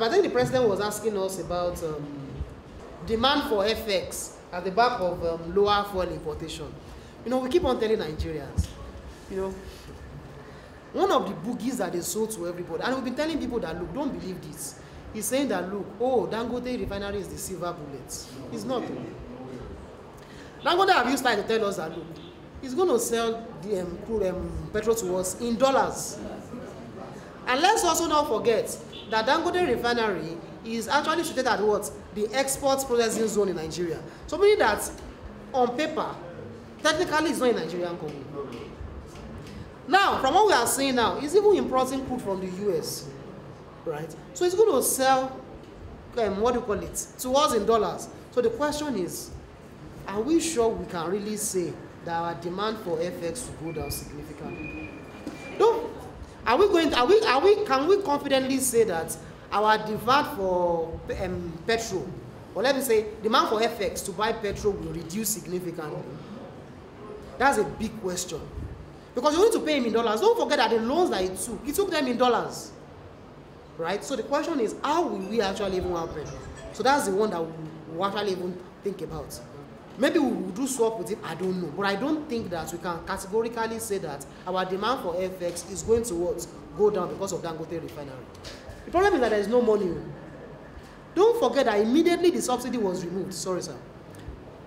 I think the president was asking us about demand for FX at the back of lower fuel importation. You know, we keep on telling Nigerians, you know, one of the boogies that they sold to everybody, and we've been telling people that, look, don't believe this. He's saying that, look, oh, Dangote refinery is the silver bullet. It's not. Dangote have used time to tell us that, look, he's going to sell the petrol to us in dollars. And let's also not forget that Dangote refinery is actually situated at what? The export processing zone in Nigeria. So meaning that on paper, technically it's not a Nigerian company. Now, from what we are seeing now, it's even importing crude from the US, right? So it's going to sell, what do you call it, to us in dollars. So the question is, are we sure we can really say that our demand for FX will go down significantly? No. Can we confidently say that our demand for petrol, or let me say, demand for FX to buy petrol will reduce significantly? That's a big question. Because you need to pay him in dollars. Don't forget that the loans that he took them in dollars. Right? So the question is, how will we actually even happen? So that's the one that we'll actually even think about. Maybe we will do swap with it, I don't know. But I don't think that we can categorically say that our demand for FX is going to go down because of Dangote refinery. The problem is that there is no money. Don't forget that immediately the subsidy was removed. Sorry, sir.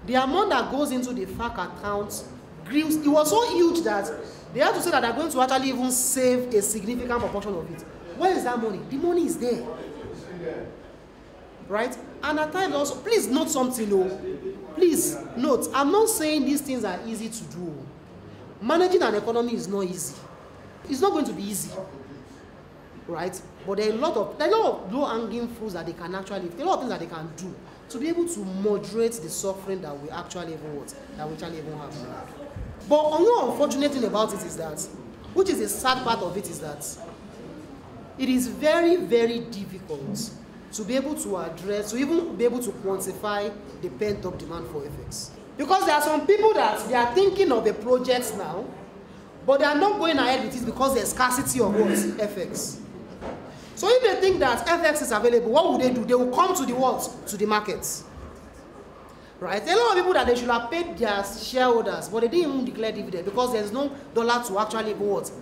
The amount that goes into the FAC account, it was so huge that they have to say that they're going to actually even save a significant proportion of it. Where is that money? The money is there. Right? And at times also, please note something, please note, I'm not saying these things are easy to do. Managing an economy is not easy. It's not going to be easy. Right? But there are a lot of low-hanging fruits that they can actually, there are a lot of things that they can do to be able to moderate the suffering that we actually even have. But another unfortunate thing about it is that, which is a sad part of it, is that it is very, very difficult to be able to address, to even be able to quantify the pent-up demand for FX. Because there are some people that they are thinking of a project now, but they are not going ahead with it because there's scarcity of what? FX. So if they think that FX is available, what will they do? They will come to the what? To the markets. Right? There are a lot of people that they should have paid their shareholders, but they didn't even declare dividend because there's no dollar to actually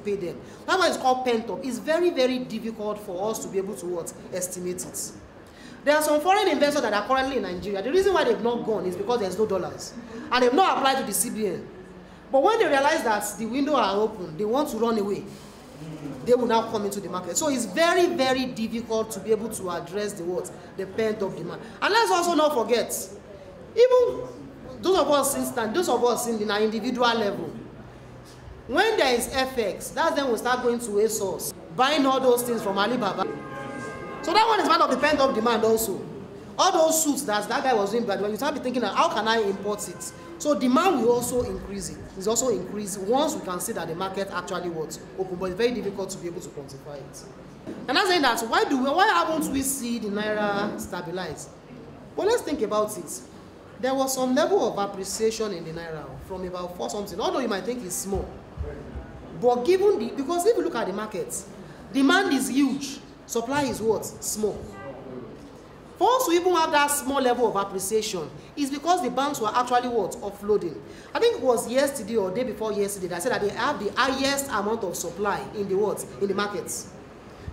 pay them. That's why it's called pent-up. It's very, very difficult for us to be able to estimate it. There are some foreign investors that are currently in Nigeria. The reason why they've not gone is because there's no dollars. And they've not applied to the CBN. But when they realize that the windows are open, they want to run away, they will now come into the market. So it's very, very difficult to be able to address the pent-up demand. And let's also not forget, even those of us in the individual level, when there is FX, that's then we start going to ASOS, buying all those things from Alibaba. So that one is part of the pent-up demand also. All those suits that guy was doing, but when you start thinking, how can I import it? So demand will also increase. It's also increasing once we can see that the market actually open, but it's very difficult to be able to quantify it. And I'm saying that, why haven't we seen the Naira stabilize? Well, let's think about it. There was some level of appreciation in the Naira from about 4 something, although you might think it's small. But because if you look at the market, demand is huge, supply is small. For us to even have that small level of appreciation is because the banks were actually offloading. I think it was yesterday or day before yesterday that said that they have the highest amount of supply in the markets.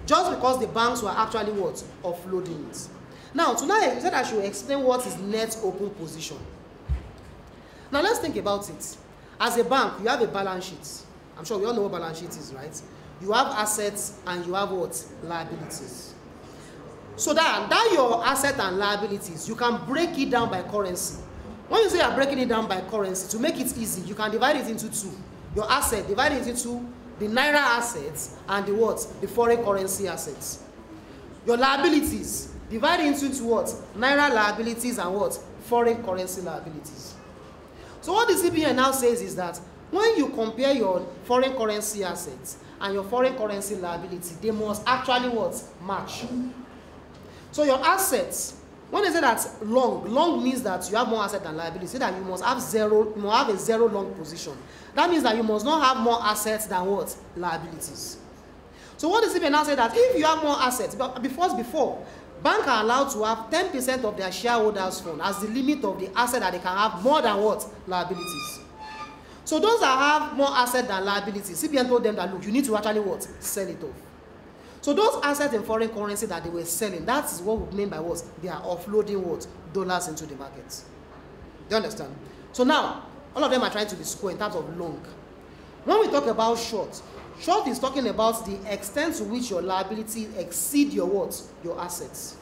Just because the banks were actually offloading it. Now, tonight, you said I should explain what is net open position. Now, let's think about it. As a bank, you have a balance sheet. I'm sure we all know what balance sheet is, right? You have assets and you have liabilities. So that your asset and liabilities, you can break it down by currency. When you say you're breaking it down by currency, to make it easy, you can divide it into two. Your asset, divide it into the Naira assets and the foreign currency assets. Your liabilities, divide it into Naira liabilities and foreign currency liabilities. So what the CBN now says is that when you compare your foreign currency assets and your foreign currency liability, they must actually match. So your assets, when they say that long means that you have more asset than liability, say that you must have a zero long position. That means that you must not have more assets than liabilities. So what the CBN now say that if you have more assets, before Banks are allowed to have 10% of their shareholders' fund as the limit of the asset that they can have more than what? Liabilities. So those that have more asset than liabilities, CBN told them that, look, you need to actually what? Sell it off. So those assets in foreign currency that they were selling, that is what we mean by what? They are offloading what? Dollars into the market. Do you understand? So now, all of them are trying to be square in terms of long. When we talk about short, short is talking about the extent to which your liability exceed your what? Your assets.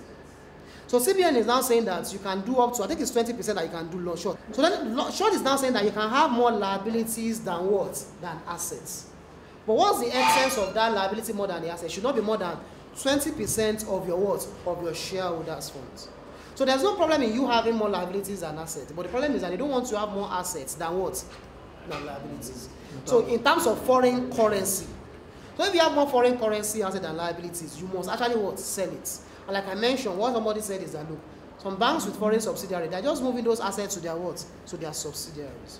So CBN is now saying that you can do up to, I think it's 20% that you can do long short. So then short is now saying that you can have more liabilities than what? Than assets. But what's the essence of that liability more than the asset? It should not be more than 20% of your what? Of your shareholders' funds. So there's no problem in you having more liabilities than assets. But the problem is that you don't want to have more assets than what? Than liabilities. So in terms of foreign currency, so if you have more foreign currency assets than liabilities, you must actually what? Sell it. And like I mentioned, what somebody said is that, look, some banks with foreign subsidiaries, they're just moving those assets to their what? To their subsidiaries.